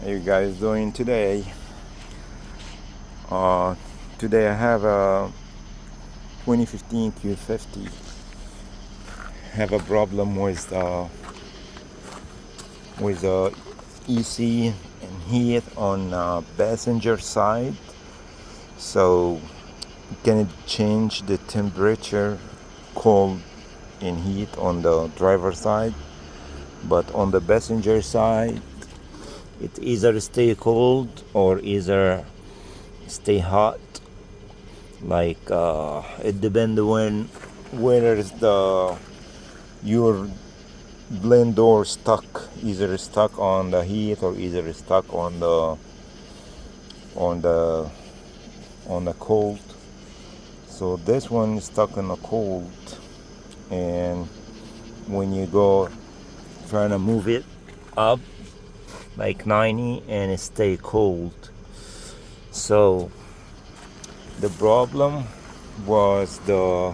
How you guys doing today? Uh, Today I have a 2015 Q50. Have a problem with the EC and heat on passenger side. So can it change the temperature, cold and heat on the driver side? But on the passenger side, it either stay cold or either stay hot. Like it depends when whether is the your blend door stuck, either stuck on the heat or either stuck on the on the cold. So this one is stuck in the cold, and when you go trying to move it up like 90 and it stay cold. So the problem was the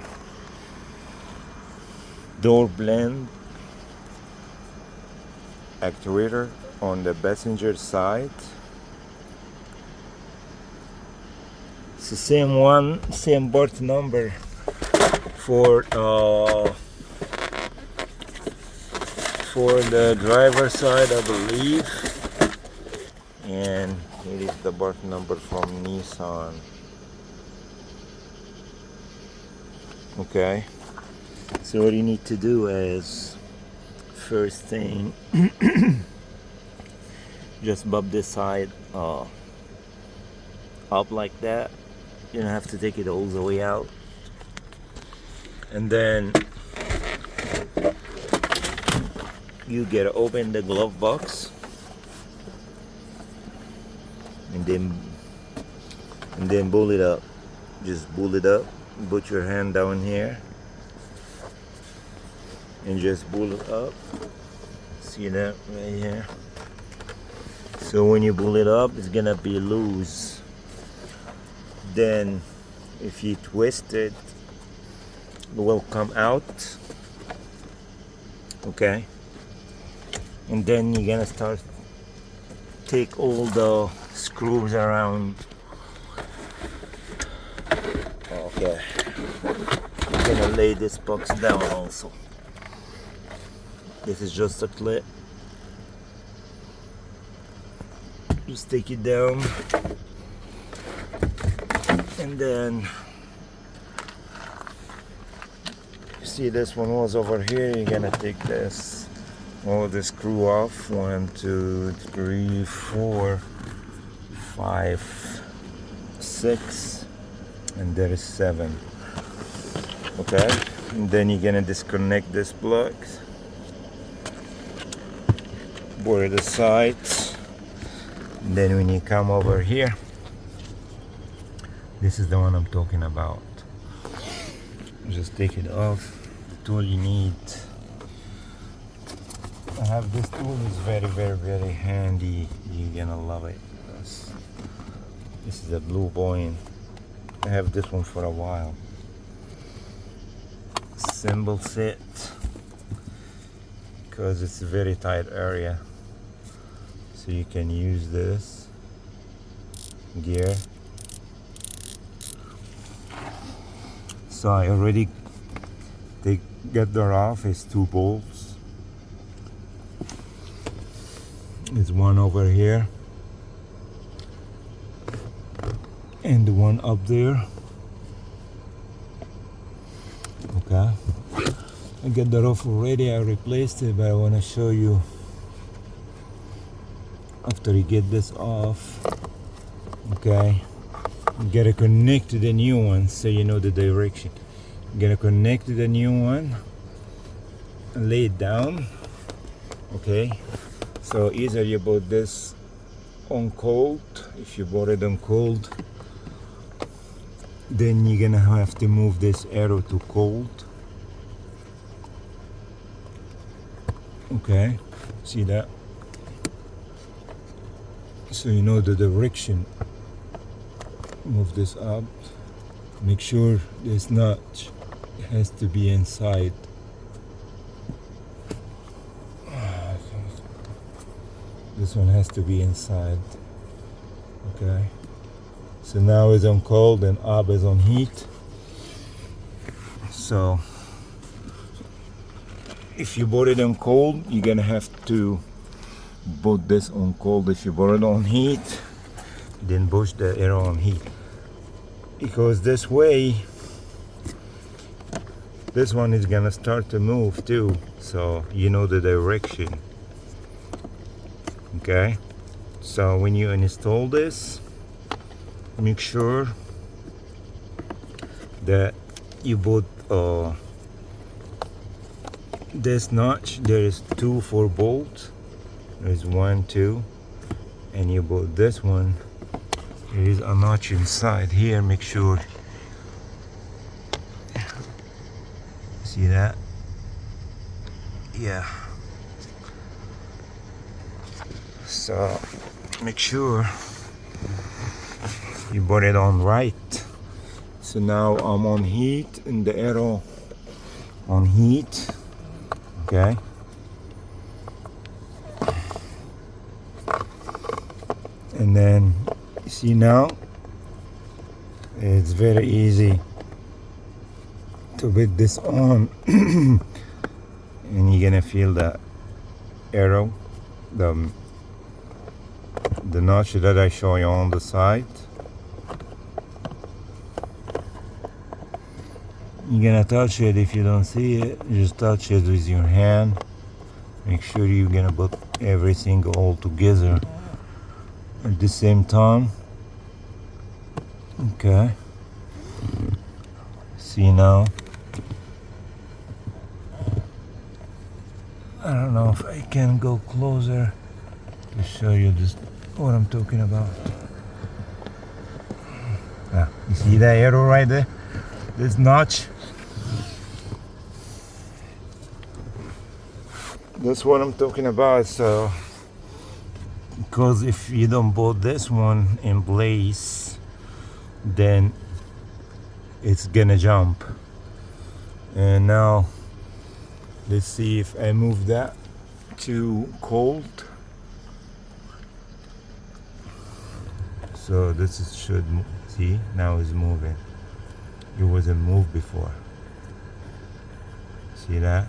door blend actuator on the passenger side. It's the same one, same part number for the driver side, I believe, and it is the part number from Nissan. Okay, so what you need to do is, first thing, just bump this side up like that. You don't have to take it all the way out, and then you gotta open the glove box, and then pull it up. Just pull it up. Put your hand down here and just pull it up. See that right here? So when you pull it up, it's gonna be loose. Then if you twist it, it will come out. Okay, and then you're gonna start take all the screws around. Okay, I'm gonna lay this box down also. This is just a clip. Just take it down, and then you see this one was over here. You're gonna take this all the screw off. 1, 2, 3, 4, 5, 6, and there is 7. Okay, and then you're gonna disconnect this plug, border the sides, and then when you come over here, this is the one I'm talking about. Just take it off. The tool you need. I have this tool, is very handy. You're gonna love it. This is a blue point. I have this one for a while. Symbol set, because it's a very tight area, so you can use this gear. So I already get that off. It's 2 bolts. There's one over here and the one up there. Okay, I get that off already. I replaced it, but I want to show you after you get this off. Okay, you gotta connect to the new one so you know the direction. You gotta connect to the new one and lay it down. Okay, so either you put this on cold. If you bought it on cold, then you're gonna have to move this arrow to cold. Okay, see that? So you know the direction. Move this up. Make sure this notch has to be inside. This one has to be inside. Okay. So now it's on cold and up is on heat. So if you bought it on cold, you're gonna have to put this on cold. If you bought it on heat, then push the arrow on heat. Because this way, this one is gonna start to move too, so you know the direction. Okay, so when you install this, make sure that you put this notch. There is 2 for bolts. There's 1, 2, and you put this one. There is a notch inside here. Make sure. See that? Yeah. So make sure you put it on right. So now I'm on heat and the arrow on heat. Okay. And then see now it's very easy to put this on and you're gonna feel the arrow, the notch that I show you on the side. You're gonna touch it. If you don't see it, just touch it with your hand. Make sure you're gonna put everything all together at the same time. Okay. See now? I don't know if I can go closer to show you this, what I'm talking about. You see that arrow right there? This notch? That's what I'm talking about. So, because if you don't put this one in place, then it's gonna jump. And now let's see if I move that to cold. So this is, should see, now it's moving. It wasn't moved before. See that?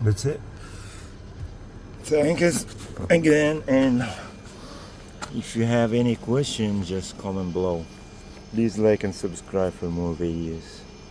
That's it. Thank us again, and if you have any questions, just comment below. Please like and subscribe for more videos.